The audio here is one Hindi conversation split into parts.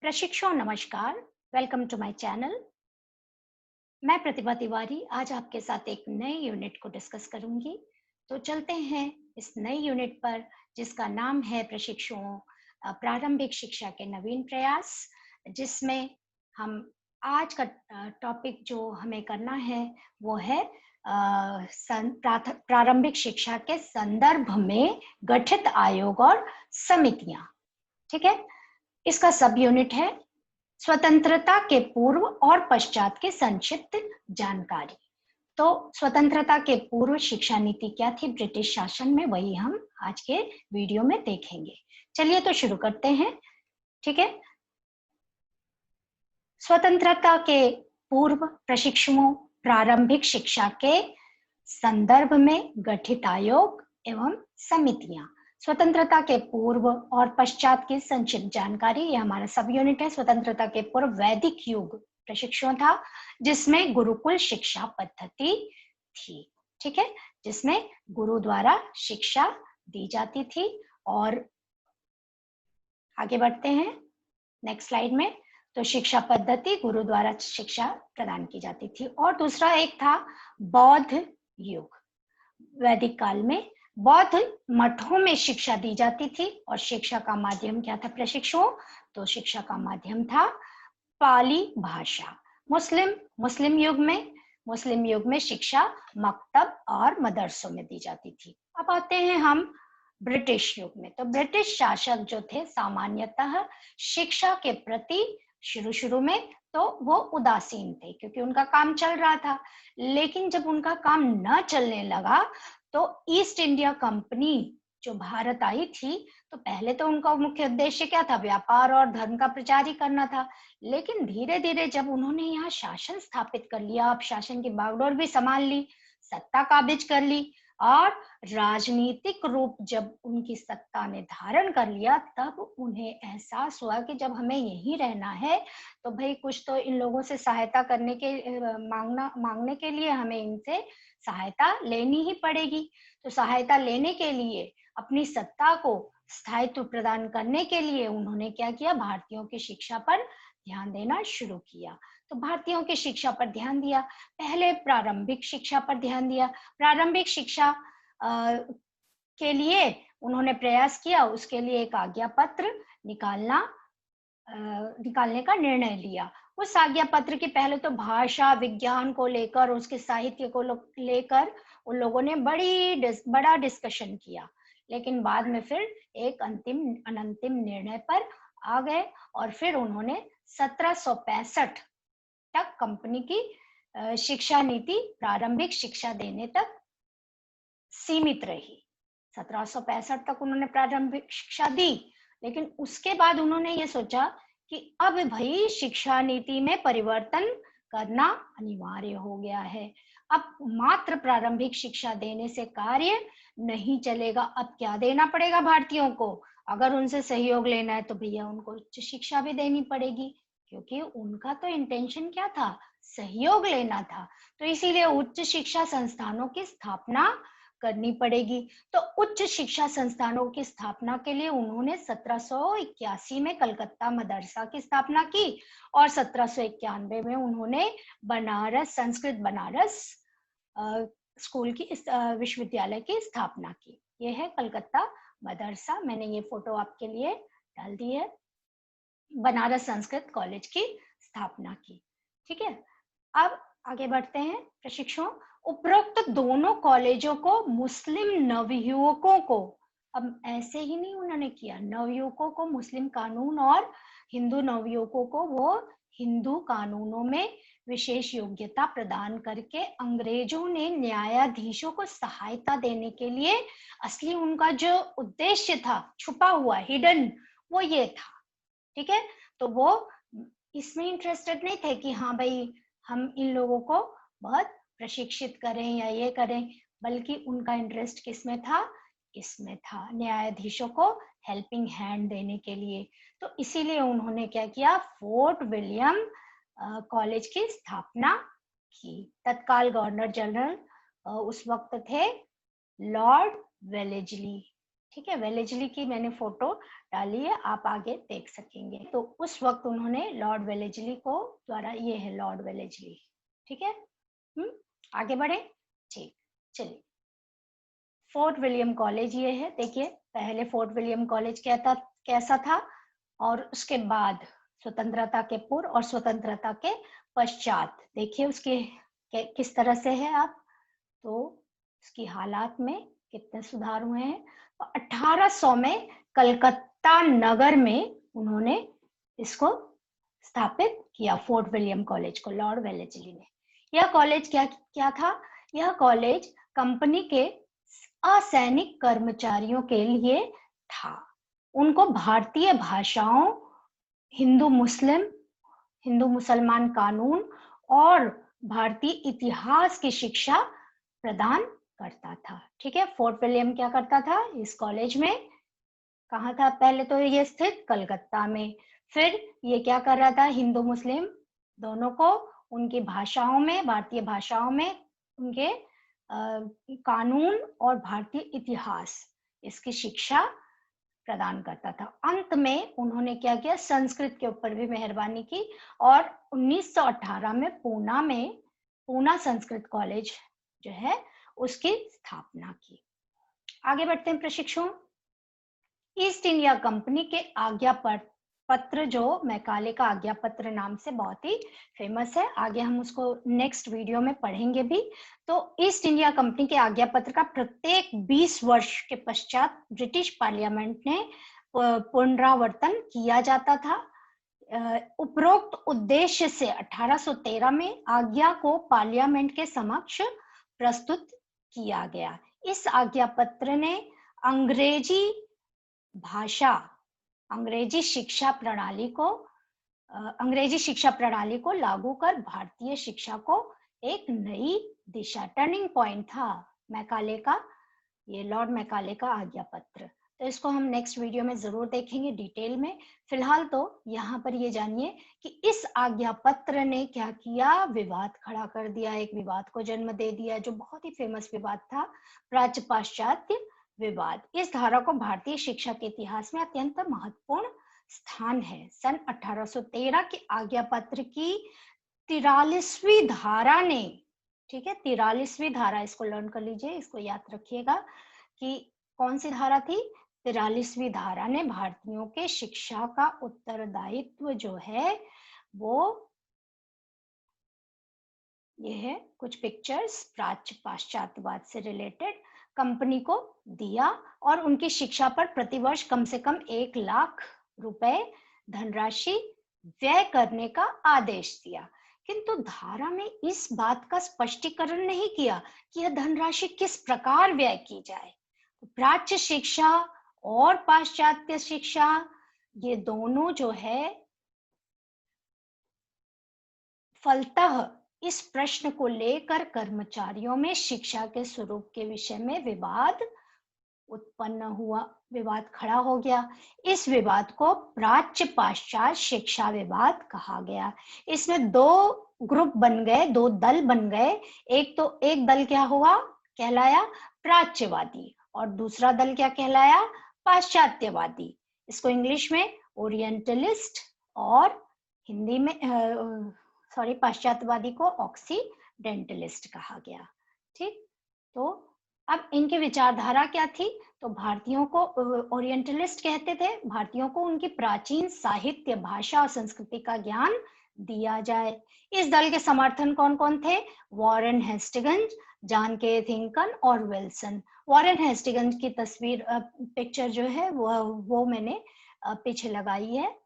प्रशिक्षु नमस्कार। Welcome to my channel. मैं प्रतिभा तिवारी आज आपके साथ एक नए यूनिट को डिस्कस करूंगी। तो चलते हैं इस नए यूनिट पर, जिसका नाम है प्रशिक्षुओं प्रारंभिक शिक्षा के नवीन प्रयास, जिसमें हम आज का टॉपिक जो हमें करना है वो है प्रारंभिक शिक्षा के संदर्भ में गठित आयोग और समितियां। ठीक है। इसका सब यूनिट है स्वतंत्रता के पूर्व और पश्चात की संक्षिप्त जानकारी। तो स्वतंत्रता के पूर्व शिक्षा नीति क्या थी ब्रिटिश शासन में, वही हम आज के वीडियो में देखेंगे। चलिए तो शुरू करते हैं। ठीक है। स्वतंत्रता के पूर्व प्रशिक्षुओं प्रारंभिक शिक्षा के संदर्भ में गठित आयोग एवं समितियां। स्वतंत्रता के पूर्व और पश्चात की संक्षिप्त जानकारी, ये हमारा सब यूनिट है। स्वतंत्रता के पूर्व वैदिक युग प्रशिक्षण था, जिसमें गुरुकुल शिक्षा पद्धति थी। ठीक है। जिसमें गुरु द्वारा शिक्षा दी जाती थी। और आगे बढ़ते हैं नेक्स्ट स्लाइड में। तो शिक्षा पद्धति गुरु द्वारा शिक्षा प्रदान की जाती थी। और दूसरा एक था बौद्ध युग। वैदिक काल में बौद्ध मठों में शिक्षा दी जाती थी और शिक्षा का माध्यम क्या था प्रशिक्षुओं? तो शिक्षा का माध्यम था पाली भाषा। मुस्लिम युग में शिक्षा मकतब और मदरसों में दी जाती थी। अब आते हैं हम ब्रिटिश युग में। तो ब्रिटिश शासक जो थे सामान्यतः शिक्षा के प्रति शुरू में तो वो उदासीन थे, क्योंकि उनका काम चल रहा था। लेकिन जब उनका काम न चलने लगा तो ईस्ट इंडिया कंपनी जो भारत आई थी, तो पहले तो उनका मुख्य उद्देश्य क्या था? व्यापार और धर्म का प्रचार ही करना था। लेकिन धीरे धीरे जब उन्होंने यहाँ शासन स्थापित कर लिया, अब शासन की बागडोर भी संभाल ली, सत्ता काबिज कर ली, और राजनीतिक रूप जब उनकी सत्ता ने धारण कर लिया, तब उन्हें एहसास हुआ कि जब हमें यहीं रहना है तो भाई कुछ तो इन लोगों से सहायता करने के मांगने के लिए हमें इनसे सहायता लेनी ही पड़ेगी। तो सहायता लेने के लिए, अपनी सत्ता को स्थायित्व प्रदान करने के लिए उन्होंने क्या किया? भारतीयों की शिक्षा पर ध्यान देना शुरू किया। तो भारतीयों की शिक्षा पर ध्यान दिया। पहले प्रारंभिक शिक्षा पर ध्यान दिया। प्रारंभिक शिक्षा के लिए उन्होंने प्रयास किया, उसके लिए एक आज्ञा पत्र निकालने का निर्णय लिया। उस आज्ञा पत्र की पहले तो भाषा विज्ञान को लेकर, उसके साहित्य को लेकर उन लोगों ने बड़ा डिस्कशन किया। लेकिन बाद में फिर एक अनंतिम निर्णय पर आ गए। और फिर उन्होंने 1765 तक कंपनी की शिक्षा नीति प्रारंभिक शिक्षा देने तक सीमित रही। 1765 तक उन्होंने प्रारंभिक शिक्षा दी। लेकिन उसके बाद उन्होंने ये सोचा कि अब भाई शिक्षा नीति में परिवर्तन करना अनिवार्य हो गया है। अब मात्र प्रारंभिक शिक्षा देने से कार्य नहीं चलेगा। अब क्या देना पड़ेगा भारतीयों को? अगर उनसे सहयोग लेना है तो भैया उनको उच्च शिक्षा भी देनी पड़ेगी, क्योंकि उनका तो इंटेंशन क्या था? सहयोग लेना था। तो इसीलिए उच्च शिक्षा संस्थानों की स्थापना करनी पड़ेगी। तो उच्च शिक्षा संस्थानों की स्थापना के लिए उन्होंने 1781 में कलकत्ता मदरसा की स्थापना की और 1791 में उन्होंने संस्कृत बनारस स्कूल की विश्वविद्यालय की स्थापना की। यह है कलकत्ता मदरसा। मैंने ये फोटो आपके लिए डाल दी है। बनारस संस्कृत कॉलेज की स्थापना की। ठीक है। अब आगे बढ़ते हैं प्रशिक्षुओं। उपरोक्त दोनों कॉलेजों को मुस्लिम नवयुवकों को, अब ऐसे ही नहीं उन्होंने किया, नवयुवकों को मुस्लिम कानून और हिंदू नवयुवकों को वो हिंदू कानूनों में विशेष योग्यता प्रदान करके अंग्रेजों ने न्यायाधीशों को सहायता देने के लिए, असली उनका जो उद्देश्य था छुपा हुआ हिडन, वो ये था। ठीक है। तो वो इसमें इंटरेस्टेड नहीं थे कि हाँ भाई हम इन लोगों को बहुत प्रशिक्षित करें या ये करें, बल्कि उनका इंटरेस्ट किसमें था? इसमें था न्यायाधीशों को हेल्पिंग हैंड देने के लिए। तो इसीलिए उन्होंने क्या किया? फोर्ट विलियम कॉलेज की स्थापना की। तत्काल गवर्नर जनरल उस वक्त थे लॉर्ड वेलेस्ली। ठीक है, वेलेजली की मैंने फोटो डाली है, आप आगे देख सकेंगे। तो उस वक्त उन्होंने लॉर्ड वेलेजली को द्वारा, ये है लॉर्ड वेलेजली, ठीक है। आगे बढ़े, ठीक, चलिए। फोर्ट विलियम कॉलेज ये है, देखिए पहले फोर्ट विलियम कॉलेज कैसा था, और उसके बाद स्वतंत्रता के पूर्व और स्वतंत्रता के पश्चात देखिए उसके किस तरह से है आप, तो उसकी हालात में कितने सुधार हुए हैं। 1800 में कलकत्ता नगर में उन्होंने इसको स्थापित किया, फोर्ट विलियम कॉलेज को, लॉर्ड वेलेस्ली ने। यह कॉलेज क्या क्या था, यह कॉलेज कंपनी के असैनिक कर्मचारियों के लिए था। उनको भारतीय भाषाओं, हिंदू मुसलमान कानून और भारतीय इतिहास की शिक्षा प्रदान करता था। ठीक है, फोर्ट विलियम क्या करता था इस कॉलेज में, कहाँ था, पहले तो ये स्थित कलकत्ता में, फिर ये क्या कर रहा था, हिंदू मुस्लिम दोनों को उनकी भाषाओं में, भारतीय भाषाओं में उनके कानून और भारतीय इतिहास, इसकी शिक्षा प्रदान करता था। अंत में उन्होंने क्या किया, संस्कृत के ऊपर भी मेहरबानी की और 1918 में पूना संस्कृत कॉलेज जो है उसकी स्थापना की। आगे बढ़ते हैं प्रशिक्षुओं। ईस्ट इंडिया कंपनी के आज्ञा पत्र, जो मैकाले का आज्ञा पत्र नाम से बहुत ही फेमस है, आगे हम उसको नेक्स्ट वीडियो में पढ़ेंगे भी। तो ईस्ट इंडिया कंपनी के आज्ञा पत्र का प्रत्येक 20 वर्ष के पश्चात ब्रिटिश पार्लियामेंट ने पुनरावर्तन किया जाता था। उपरोक्त उद्देश्य से 1813 में आज्ञा को पार्लियामेंट के समक्ष प्रस्तुत किया गया। इस आज्ञा पत्र ने अंग्रेजी शिक्षा प्रणाली को लागू कर भारतीय शिक्षा को एक नई दिशा, टर्निंग पॉइंट था मैकाले का, ये लॉर्ड मैकाले का आज्ञा पत्र। तो इसको हम नेक्स्ट वीडियो में जरूर देखेंगे डिटेल में। फिलहाल तो यहाँ पर ये जानिए कि इस आज्ञा पत्र ने क्या किया, विवाद खड़ा कर दिया, एक विवाद को जन्म दे दिया जो बहुत ही फेमस विवाद था, प्राच्य पाश्चात्य विवाद। इस धारा को भारतीय शिक्षा के इतिहास में अत्यंत महत्वपूर्ण स्थान है। सन 1813 के आज्ञा पत्र की 43वीं धारा ने, ठीक है, 43वीं धारा, इसको लर्न कर लीजिए, इसको याद रखिएगा कि कौन सी धारा थी, 43वीं धारा ने भारतीयों के शिक्षा का उत्तरदायित्व जो है वो, ये है कुछ पिक्चर्स प्राच्य पाश्चात्यवाद से रिलेटेड, कंपनी को दिया और उनकी शिक्षा पर प्रतिवर्ष कम से कम 1 लाख रुपए धनराशि व्यय करने का आदेश दिया। किंतु धारा में इस बात का स्पष्टीकरण नहीं किया कि यह धनराशि किस प्रकार व्यय की जाए। प्राच्य शिक्षा और पाश्चात्य शिक्षा, ये दोनों जो है फलतः इस प्रश्न को लेकर कर्मचारियों में शिक्षा के स्वरूप के विषय में विवाद उत्पन्न हुआ, विवाद खड़ा हो गया। इस विवाद को प्राच्य पाश्चात्य शिक्षा विवाद कहा गया। इसमें 2 ग्रुप बन गए, 2 दल बन गए। एक दल क्या हुआ, कहलाया प्राच्यवादी, और दूसरा दल क्या कहलाया, पाश्चात्यवादी। इसको इंग्लिश में ओरिएंटलिस्ट और हिंदी में पाश्चात्यवादी को ऑक्सीडेंटलिस्ट कहा गया। ठीक, तो अब इनकी विचारधारा क्या थी, तो भारतीयों को ओरिएंटलिस्ट कहते थे, भारतीयों को उनकी प्राचीन साहित्य, भाषा और संस्कृति का ज्ञान दिया जाए। इस दल के समर्थन कौन कौन थे, वॉरेन हेस्टिंग्स, जॉन केथिंगटन और विल्सन। वॉरेन हेस्टिंग्स की तस्वीर, पिक्चर जो है वो मैंने पीछे लगाई है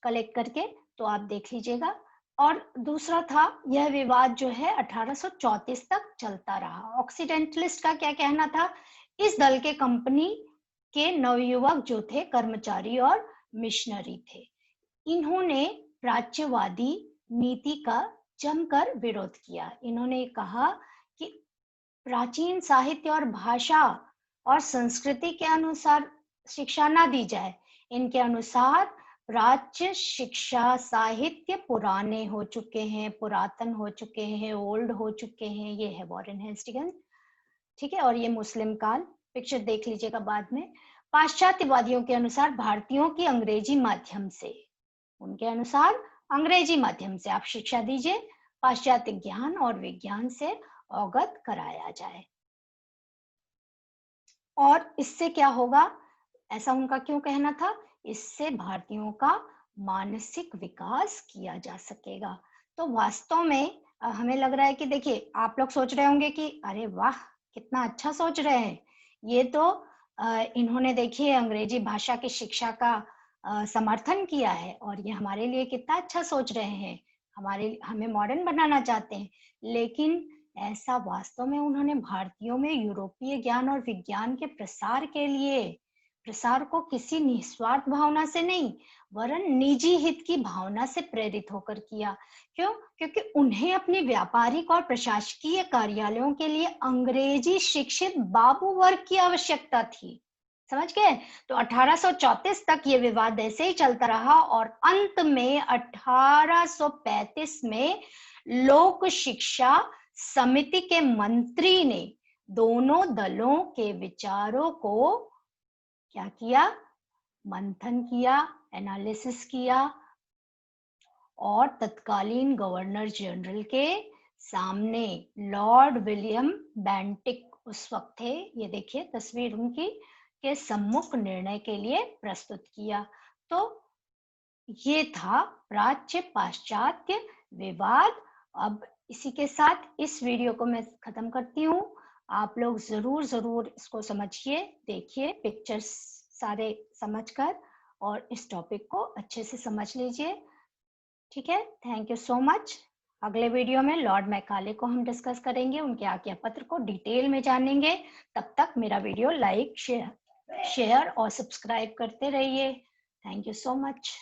कलेक्ट करके, तो आप देख लीजिएगा। और दूसरा था, यह विवाद जो है 1834 तक चलता रहा। ऑक्सीडेंटलिस्ट का क्या कहना था, इस दल के कंपनी के नवयुवक जो थे कर्मचारी और मिशनरी थे। इन्होंने प्राच्यवादी नीति का जमकर विरोध किया। इन्होंने कहा कि प्राचीन साहित्य और भाषा और संस्कृति के अनुसार शिक्षा ना दी जाए। इनके अनुसार प्राच्य शिक्षा साहित्य पुराने हो चुके हैं, पुरातन हो चुके हैं, ओल्ड हो चुके हैं। ये है वॉरेन हेस्टिंग्स, ठीक है। और ये मुस्लिम काल, पिक्चर देख लीजिएगा बाद में। पाश्चात्यवादियों के अनुसार भारतीयों की अंग्रेजी माध्यम से, उनके अनुसार अंग्रेजी माध्यम से आप शिक्षा दीजिए, पाश्चात्य ज्ञान और विज्ञान से अवगत कराया जाए। और इससे क्या होगा, ऐसा उनका क्यों कहना था, इससे भारतीयों का मानसिक विकास किया जा सकेगा। तो वास्तव में हमें लग रहा है कि देखिए, आप लोग सोच रहे होंगे कि अरे वाह, कितना अच्छा सोच रहे हैं। ये तो इन्होंने देखिए अंग्रेजी भाषा की शिक्षा का समर्थन किया है और ये हमारे लिए कितना अच्छा सोच रहे हैं, हमें मॉडर्न बनाना चाहते हैं। लेकिन ऐसा वास्तव में उन्होंने भारतीयों में यूरोपीय ज्ञान और विज्ञान के प्रसार को किसी निस्वार्थ भावना से नहीं, वरन निजी हित की भावना से प्रेरित होकर किया। क्यों? क्योंकि उन्हें अपने व्यापारिक और प्रशासकीय कार्यालयों के लिए अंग्रेजी शिक्षित बाबू वर्ग की आवश्यकता थी। समझ गए? तो 1834 तक ये विवाद ऐसे ही चलता रहा और अंत में 1835 में लोक शिक्षा समिति के मंत्री ने दोनों दलों के विचारों को क्या किया, मंथन किया, एनालिसिस किया और तत्कालीन गवर्नर जनरल के सामने लॉर्ड विलियम बेंटिक उस वक्त थे, ये देखिए तस्वीर उनकी, के सम्मुख निर्णय के लिए प्रस्तुत किया। तो ये था प्राच्य पाश्चात्य विवाद। अब इसी के साथ इस वीडियो को मैं खत्म करती हूँ। आप लोग जरूर इसको समझिए, देखिए पिक्चर्स सारे समझकर और इस टॉपिक को अच्छे से समझ लीजिए। ठीक है, थैंक यू सो मच। अगले वीडियो में लॉर्ड मैकाले को हम डिस्कस करेंगे, उनके आज्ञा पत्र को डिटेल में जानेंगे। तब तक मेरा वीडियो लाइक, शेयर और सब्सक्राइब करते रहिए। Thank you so much.